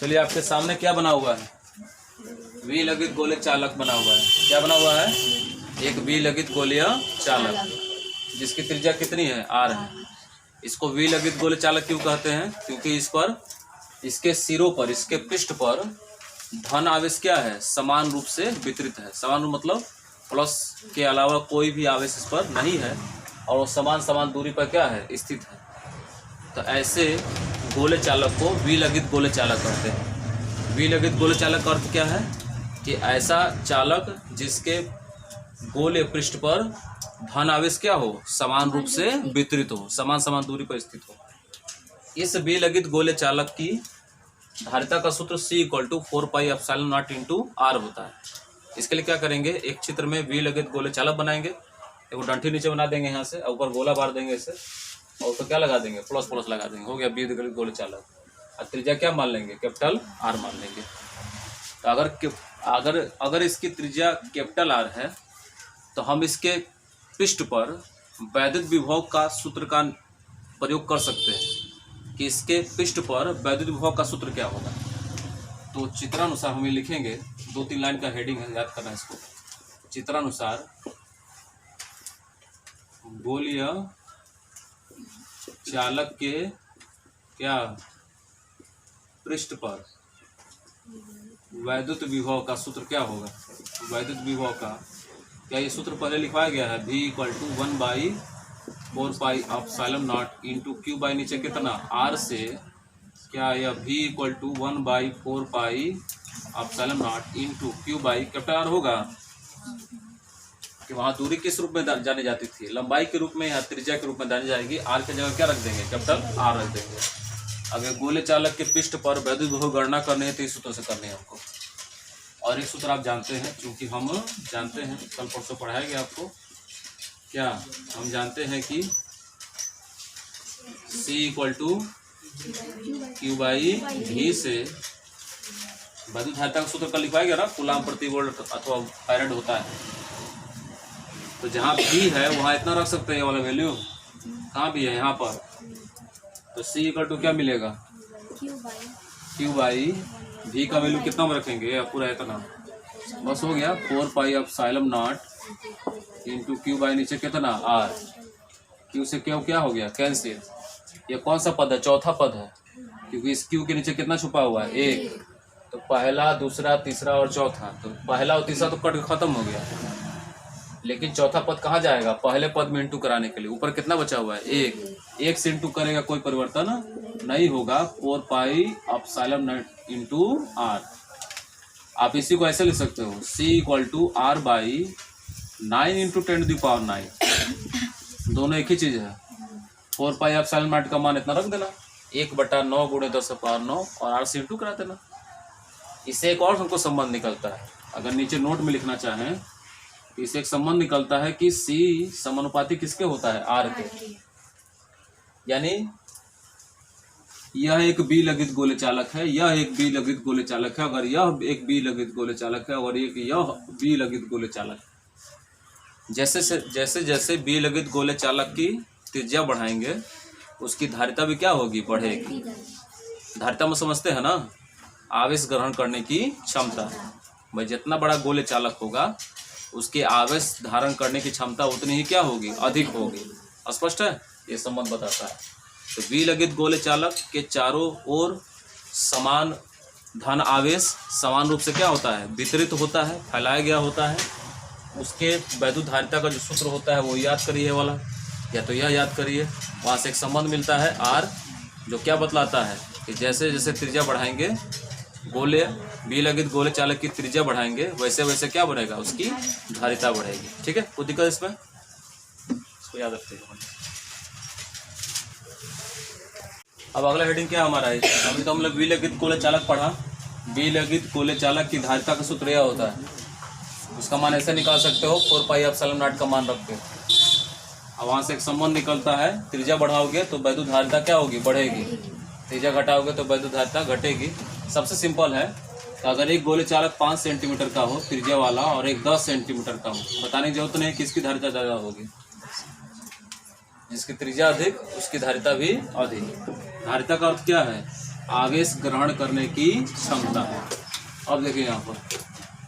चलिए आपके सामने क्या बना हुआ है, विलगित गोले चालक बना हुआ है। क्या बना हुआ है? एक विलगित गोलीय चालक जिसकी त्रिज्या कितनी है, r है। इसको विलगित गोले चालक क्यों कहते हैं? क्योंकि इस पर, इसके सिरों पर, इसके पृष्ठ पर धन आवेश क्या है, समान रूप से वितरित है। समान रूप मतलब प्लस के अलावा कोई भी आवेश इस पर नहीं है और वो समान समान दूरी पर क्या है, स्थित है। तो ऐसे गोले चालक को विलगित गोले चालक कहते हैं। विलगित गोले चालक का अर्थ क्या है कि ऐसा चालक जिसके गोले पृष्ठ पर धन आवेश क्या हो, समान रूप से वितरित हो, समान समान दूरी पर स्थित हो। इस विलगित गोले चालक की धारिता का सूत्र C=4πε0 × R होता है। इसके लिए क्या करेंगे, एक चित्र में विलगित गोले चालक बनाएंगे, एक डंठी नीचे बना देंगे यहाँ से, ऊपर गोला बार देंगे इसे, और तो क्या लगा देंगे, प्लस प्लस लगा देंगे, हो गया विलगित गोले चालक। और त्रिज्या क्या मान लेंगे, कैपिटल R मान लेंगे। तो अगर इसकी त्रिज्या कैपिटल R है तो हम इसके पृष्ठ पर वैद्युत विभव का सूत्र का प्रयोग कर सकते हैं कि इसके पृष्ठ पर वैद्युत विभव का सूत्र क्या होगा। तो चित्रानुसार हम ये लिखेंगे, 2-3 लाइन का हेडिंग है, याद करना है इसको। चित्रानुसार गोलीय चालक के क्या पृष्ठ पर वैद्युत विभव का सूत्र क्या होगा। वैद्युत विभव का क्या ये सूत्र पहले लिखवाया गया है, V=1/4πε0 × Q बाई नीचे कितना R से, क्या यह V=1/4πε0 × Q by capital R होगा। कि वहाँ दूरी किस रूप में जानी जाती थी, लंबाई के रूप में या त्रिज्या के रूप में जानी जाएगी। R की जगह क्या रख देंगे, कैपिटल R रख देंगे। अगर गोले चालक के पृष्ठ पर वैद्युत विभव गणना करनी है तो इस सूत्र से करनी है हमको। और एक सूत्र आप जानते हैं, क्योंकि हम जानते हैं, कल परसों पढ़ाया गया आपको, क्या हम जानते हैं कि C=Q/V से वैद्युत धारिता का सूत्र कल लिखवाया गया ना, कूलाम प्रति वोल्ट अथवा फैराड होता है। तो जहाँ V है वहाँ इतना रख सकते हैं, ये वाला वैल्यू कहाँ भी है, यहाँ पर। तो C= क्या मिलेगा, Q/V का वैल्यू कितना में रखेंगे, पूरा इतना, बस हो गया 4πε0 × Q बाई नीचे कितना R। Q से क्या हो गया, कैंसिल। ये कौन सा पद है, चौथा पद है, क्योंकि इस Q के नीचे कितना छुपा हुआ है, 1। तो पहला, दूसरा, तीसरा और चौथा, तो पहला और तीसरा तो कट खत्म हो गया, लेकिन चौथा पद कहाँ जाएगा, पहले पद में इंटू कराने के लिए। ऊपर कितना बचा हुआ है, 1 से इंटू करेगा, कोई परिवर्तन नहीं होगा, 4πε0 × R। आप इसी को ऐसे लिख सकते हो, C=R/9 × 10⁹। दोनों एक ही चीज है। 4πε0 का मान इतना रख देना, 1/9 × 10⁹ और R से इंटू करा देना। इससे एक और हमको संबंध निकलता है, अगर नीचे नोट में लिखना चाहें तो इससे एक संबंध निकलता है कि C समानुपाती किसके होता है, R के। यानी यह एक विलगित गोले चालक है, यह एक विलगित गोले चालक है, अगर यह एक विलगित गोले चालक है और यह विलगित गोले चालक है। जैसे जैसे विलगित गोले चालक की त्रिज्या बढ़ाएंगे उसकी धारिता भी क्या होगी, बढ़ेगी। धारिता में समझते हैं ना, आवेश ग्रहण करने की क्षमता। भाई जितना बड़ा गोले चालक होगा उसके आवेश धारण करने की क्षमता उतनी ही क्या होगी, अधिक होगी। स्पष्ट है, ये संबंध बताता है। तो विलगित गोले चालक के चारों ओर समान धन आवेश समान रूप से क्या होता है, वितरित होता है, फैलाया गया होता है। उसके वैद्युत धारिता का जो सूत्र होता है वो याद करिए वाला, या तो यह याद करिए, वहाँ से एक संबंध मिलता है R, जो क्या बतलाता है कि जैसे जैसे त्रिज्या बढ़ाएंगे, गोले विलगित गोले चालक की त्रिज्या बढ़ाएंगे, वैसे वैसे क्या बढ़ेगा, उसकी धारिता बढ़ेगी। ठीक है, कोई दिक्कत इसमें, इसको याद रखिएगा। अब अगला हेडिंग क्या हमारा है, अभी तो हम लोग विलगित गोले चालक पढ़ा। विलगित गोले चालक की धारिता का सूत्र यह होता है, उसका मान ऐसे निकाल सकते हो, 4πε0 का मान रख के। अब वहाँ से एक संबंध निकलता है, त्रिज्या बढ़ाओगे तो वैद्युत धारिता क्या होगी, बढ़ेगी, त्रिज्या घटाओगे तो वैद्युत धारिता घटेगी। सबसे सिंपल है, तो अगर एक गोले चालक 5 सेंटीमीटर का हो त्रिज्या वाला और एक 10 सेंटीमीटर का हो, बताने की जरूरत नहीं किसकी धारिता ज़्यादा होगी, जिसकी त्रिज्या अधिक उसकी धारिता भी अधिक। धारिता का अर्थ क्या है, आवेश ग्रहण करने की क्षमता है। अब देखिए यहाँ पर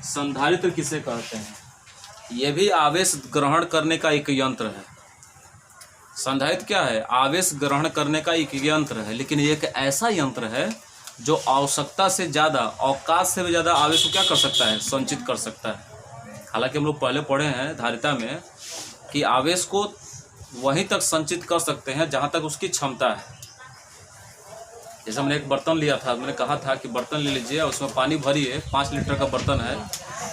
संधारित्र किसे कहते हैं? यह भी आवेश ग्रहण करने का एक यंत्र है। संधारित्र क्या है? आवेश ग्रहण करने का एक यंत्र है, लेकिन एक ऐसा यंत्र है जो आवश्यकता से ज़्यादा, अवकाश से भी ज़्यादा आवेश को क्या कर सकता है? संचित कर सकता है। हालांकि हम लोग पहले पढ़े हैं धारिता में कि आवेश को वहीं तक संचित कर सकते हैं जहाँ तक उसकी क्षमता है। जैसे हमने एक बर्तन लिया था, मैंने कहा था कि बर्तन ले लीजिए, उसमें पानी भरिए, 5 लीटर का बर्तन है,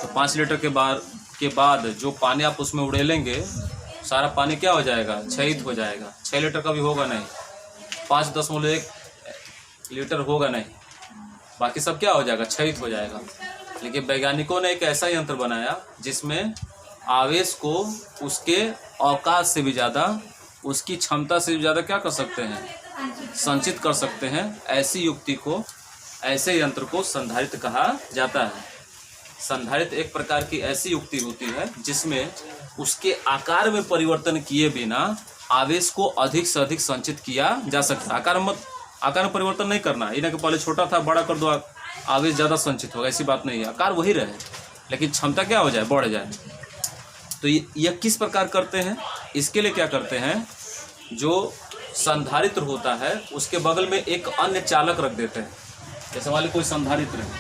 तो 5 लीटर के बाद जो पानी आप उसमें उड़ेलेंगे, सारा पानी क्या हो जाएगा? क्षयित हो जाएगा। 6 लीटर का भी होगा नहीं, 5.1 लीटर होगा नहीं, बाकी सब क्या हो जाएगा? क्षयित हो जाएगा। लेकिन वैज्ञानिकों ने एक ऐसा यंत्र बनाया जिसमें आवेश को उसके अवकाश से भी ज़्यादा, उसकी क्षमता से भी ज़्यादा क्या कर सकते हैं? संचित कर सकते हैं। ऐसी युक्ति को, ऐसे यंत्र को संधारित्र कहा जाता है। संधारित्र एक प्रकार की ऐसी युक्ति होती है जिसमें उसके आकार में परिवर्तन किए बिना आवेश को अधिक से अधिक संचित किया जा सकता है। आकार में परिवर्तन नहीं करना, इन्हें पहले छोटा था बड़ा कर दो, आवेश ज़्यादा संचित होगा, ऐसी बात नहीं है। आकार वही रहे लेकिन क्षमता क्या हो जाए? बढ़ जाए। तो यह किस प्रकार करते हैं? इसके लिए क्या करते हैं, जो संधारित्र होता है उसके बगल में एक अन्य चालक रख देते हैं। जैसे मान लीजिए कोई संधारित्र है,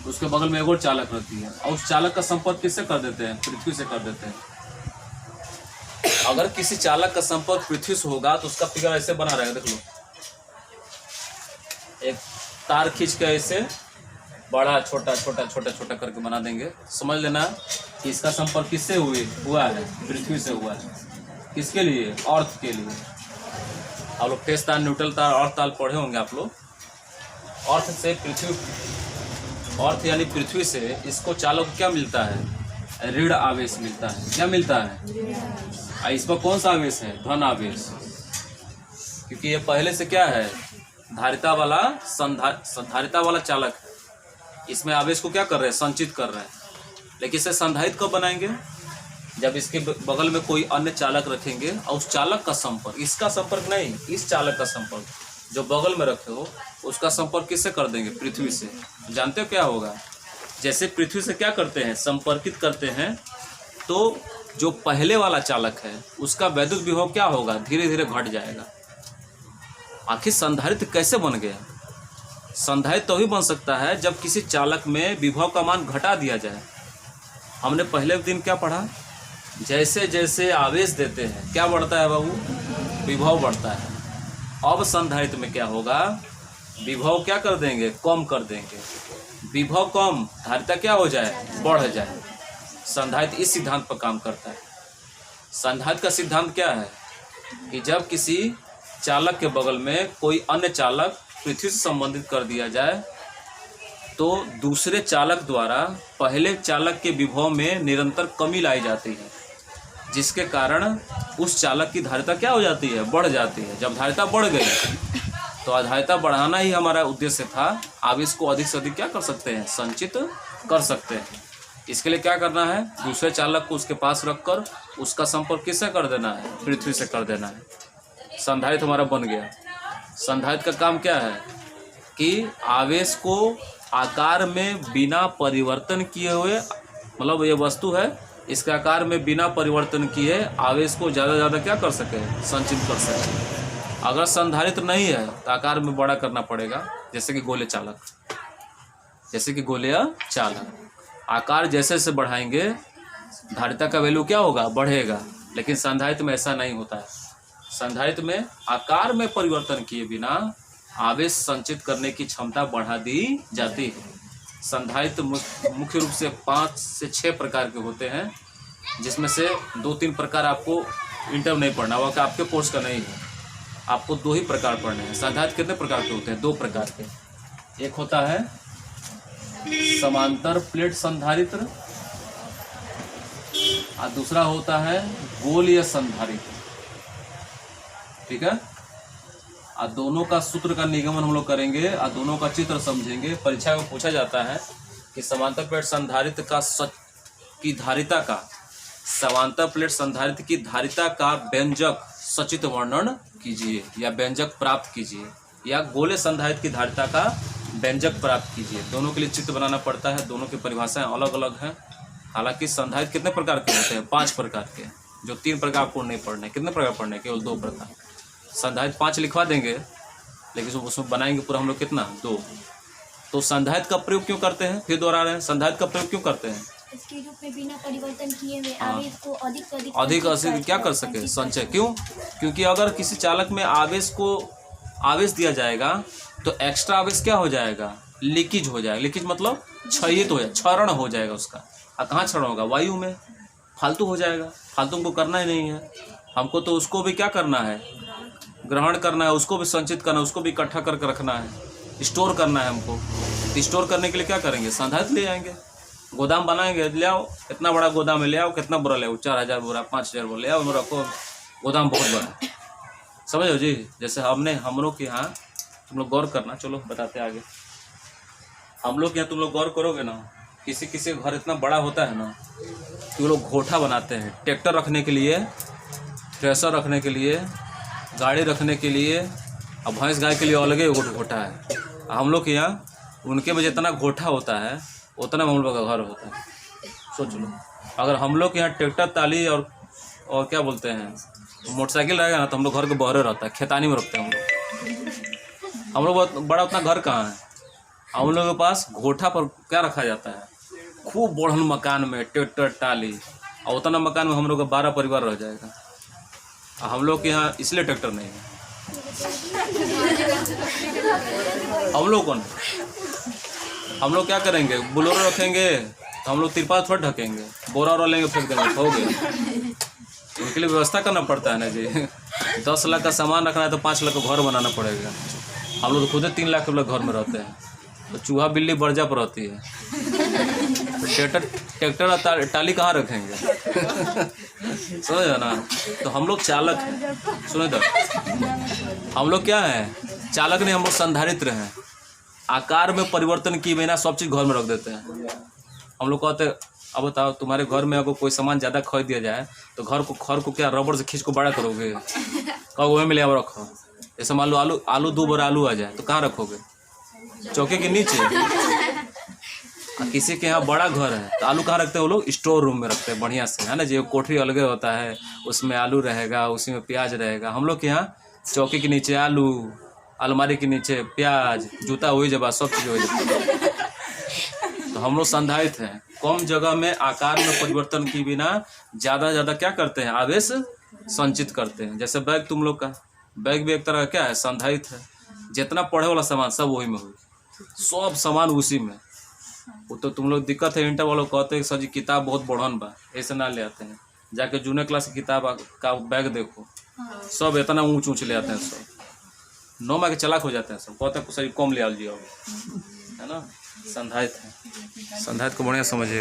उसके बगल में एक और चालक रहती है, और उस चालक का संपर्क किससे कर देते हैं? पृथ्वी से कर देते हैं। अगर किसी चालक का संपर्क पृथ्वी से होगा तो उसका फिगर ऐसे बना रहेगा। देख लो, एक तार खींच के ऐसे बड़ा छोटा छोटा छोटा छोटा करके बना देंगे। समझ लेना कि इसका संपर्क किससे हुआ है? पृथ्वी से हुआ है। किसके लिए? अर्थ के लिए। आप लोग फेस तार, न्यूट्रल तार, अर्थ तार पढ़े होंगे आप लोग। अर्थ से पृथ्वी, अर्थ यानी पृथ्वी से इसको चालक क्या मिलता है? ऋण आवेश मिलता है। क्या मिलता है? इस पर कौन सा आवेश है? धन आवेश। क्योंकि ये पहले से क्या है? धारिता वाला संधारिता वाला चालक है। इसमें आवेश को क्या कर रहे हैं? संचित कर रहे हैं। लेकिन इसे संधारित कब बनाएंगे? जब इसके बगल में कोई अन्य चालक रखेंगे और उस चालक का संपर्क, इसका संपर्क नहीं, इस चालक का संपर्क जो बगल में रखे हो, उसका संपर्क किससे कर देंगे? पृथ्वी से। जानते हो क्या होगा? जैसे पृथ्वी से क्या करते हैं? संपर्कित करते हैं, तो जो पहले वाला चालक है उसका वैद्युत विभव क्या होगा? धीरे धीरे घट जाएगा। आखिर संधारित्र कैसे बन गया? संधारित्र तो ही बन सकता है जब किसी चालक में विभव का मान घटा दिया जाए। हमने पहले दिन क्या पढ़ा? जैसे जैसे आवेश देते हैं क्या बढ़ता है बाबू? विभव बढ़ता है। अब संधारित्र में क्या होगा? विभव क्या कर देंगे? कम कर देंगे। विभव कम, धारिता क्या हो जाए? बढ़ जाए। संधारित्र इस सिद्धांत पर काम करता है। संधारित्र का सिद्धांत क्या है कि जब किसी चालक के बगल में कोई अन्य चालक पृथ्वी से संबंधित कर दिया जाए तो दूसरे चालक द्वारा पहले चालक के विभव में निरंतर कमी लाई जाती है, जिसके कारण उस चालक की धारिता क्या हो जाती है? बढ़ जाती है। जब धारिता बढ़ गई तो धारिता बढ़ाना ही हमारा उद्देश्य था। आवेश को अधिक से अधिक क्या कर सकते हैं? संचित कर सकते हैं। इसके लिए क्या करना है? दूसरे चालक को उसके पास रखकर उसका संपर्क किससे कर देना है? पृथ्वी से कर देना है। संधारित्र हमारा बन गया। संधारित्र का काम क्या है कि आवेश को आकार में बिना परिवर्तन किए हुए, मतलब ये वस्तु है, इसके आकार में बिना परिवर्तन किए आवेश को ज़्यादा ज़्यादा क्या कर सके? संचित कर सके। अगर संधारित्र नहीं है तो आकार में बड़ा करना पड़ेगा, जैसे कि गोले चालक। जैसे कि गोले चालक आकार जैसे से बढ़ाएंगे धारिता का वैल्यू क्या होगा? बढ़ेगा। लेकिन संधारित्र में ऐसा नहीं होता है। संधारित्र में आकार में परिवर्तन किए बिना आवेश संचित करने की क्षमता बढ़ा दी जाती है। संधारित्र मुख्य रूप से 5 से 6 प्रकार के होते हैं, जिसमें से 2-3 प्रकार आपको इंटर नहीं पढ़ना होगा, आपके कोर्स का नहीं है। आपको 2 ही प्रकार पढ़ने हैं। संधारित्र कितने प्रकार के होते हैं? 2 प्रकार के। एक होता है समांतर प्लेट संधारित्र और दूसरा होता है गोलीय संधारित्र। ठीक है। और दोनों का सूत्र का निगमन हम लोग करेंगे और दोनों का चित्र समझेंगे। परीक्षा में पूछा जाता है कि समांतर प्लेट संधारित्र की धारिता का, समांतर प्लेट संधारित्र की धारिता का व्यंजक सचित्र वर्णन कीजिए या व्यंजक प्राप्त कीजिए। या गोले संधारित्र की धारिता का व्यंजक प्राप्त कीजिए। दोनों के लिए चित्र बनाना पड़ता है, दोनों की परिभाषाएं अलग अलग हैं। हालांकि संधारित्र कितने प्रकार के होते हैं? 5 प्रकार के, जो 3 प्रकार आपको नहीं पढ़ने। कितने प्रकार पढ़ने? केवल 2 प्रकार। संधारित्र 5 लिखवा देंगे, लेकिन उसमें बनाएंगे पूरा हम लोग कितना? 2। तो संधारित्र का प्रयोग क्यों करते हैं? फिर दोहरा रहे हैं, संधारित्र का प्रयोग क्यों करते हैं? इसके रूप में बिना परिवर्तन किए हुए आवेश को अधिक से अधिक क्या कर सके? संचय। क्यों? क्योंकि अगर किसी चालक में आवेश दिया जाएगा तो एक्स्ट्रा आवेश क्या हो जाएगा? लीकेज हो जाएगा। लीकेज मतलब क्षयित हो जाएगा, क्षरण हो जाएगा उसका। और कहाँ क्षरण होगा? वायु में। फालतू हो जाएगा। फालतू हमको करना ही नहीं है। हमको तो उसको भी क्या करना है? ग्रहण करना है, उसको भी संचित करना है, उसको भी इकट्ठा करके रखना है, स्टोर करना है हमको। तो स्टोर करने के लिए क्या करेंगे? संधारित्र ले आएंगे, गोदाम बनाएंगे। ले आओ, इतना बड़ा गोदाम में ले आओ। कितना बोरा ले आओ? 4000 बोरा, 5000 बोरा ले आओ, रखो। गोदाम बहुत बड़ा, समझ लो जी। जैसे हम लोग के यहाँ, तुम लोग गौर करना, चलो बताते आगे। हम लोग के यहाँ तुम लोग गौर करोगे ना, किसी किसी का घर इतना बड़ा होता है ना कि वो लोग घोटा बनाते हैं, ट्रैक्टर रखने के लिए, थ्रेसर रखने के लिए, गाड़ी रखने के लिए, और भैंस गाय के लिए अलग ही घोटा है। हम लोग के यहाँ उनके में जितना घोटा होता है उतना हम लोग का घर होता है। सोच लो, अगर हम लोग के यहाँ ट्रैक्टर, ताली और क्या बोलते हैं, मोटरसाइकिल रहेगा ना, तो हम लोग घर के बहरे रहता है, खेतानी में रखते हैं हम लोग बहुत बड़ा उतना घर कहाँ है? हम लोगों के पास घोटा पर क्या रखा जाता है? खूब बड़हन मकान में ट्रैक्टर, टाली, और उतना मकान में हम लोग का 12 परिवार रह जाएगा। हम लोग के यहाँ इसलिए ट्रैक्टर नहीं है। हम लोग क्या करेंगे? बुलोरो रखेंगे तो हम लोग तिरपाल थोड़ा ढकेंगे, बोरा और लेंगे, फेंक देंगे, हो गया। उनके लिए व्यवस्था करना पड़ता है ना जी। 10 लाख का सामान रखना है तो 5 लाख का घर बनाना पड़ेगा। हम लोग तो खुद 3 लाख रुपये घर में रहते हैं, तो चूहा बिल्ली बर्जा पर रहती है। तो ट्रैक्टर और टाली कहाँ रखेंगे? समझ ना? तो हम लोग चालक हैं। सुने तो, हम लोग क्या हैं? चालक नहीं, हम लोग संधारित्र हैं। आकार में परिवर्तन किए बिना सब चीज़ घर में रख देते हैं। हम लोग कहते हैं, अब बताओ, तुम्हारे घर में अगर कोई सामान ज़्यादा खरीद दिया जाए तो घर को क्या रबड़ से खींच को बड़ा करोगे? कहो वही में ले आओ रखो। जैसे मान लो आलू 2 बोरा आलू आ जाए तो कहाँ रखोगे? चौके के नीचे। किसी के यहाँ बड़ा घर है तो आलू कहाँ रखते हैं वो लोग? स्टोर रूम में रखते हैं, बढ़िया से, है ना जी। कोठरी अलग होता है, उसमें आलू रहेगा, उसी में प्याज रहेगा। हम लोग के यहाँ चौकी के नीचे आलू, अलमारी के नीचे प्याज, जूता हुई जब सब चीज़ हो जाए। तो हम लोग संधारित्र हैं। कम जगह में आकार में परिवर्तन की बिना ज़्यादा से ज़्यादा क्या करते हैं? आवेश संचित करते हैं। जैसे बैग, तुम लोग का बैग भी एक तरह का क्या है? संधारित्र है। जितना पढ़े वाला सामान सब वही में हुई, सब सामान उसी में। वो तो तुम लोग दिक्कत है, इंटर वालों कहते हैं सर जी किताब बहुत बढ़न बा, ऐसे ना ले आते हैं। जाके जूनियर क्लास की किताब का बैग देखो, सब इतना ऊँच ले आते हैं, सब 9 माह के चलाक हो जाते हैं। सब कहते हैं सर कम ले आ लीजिए, है ना। संधारित्र है, संधारित्र को बढ़िया समझिए।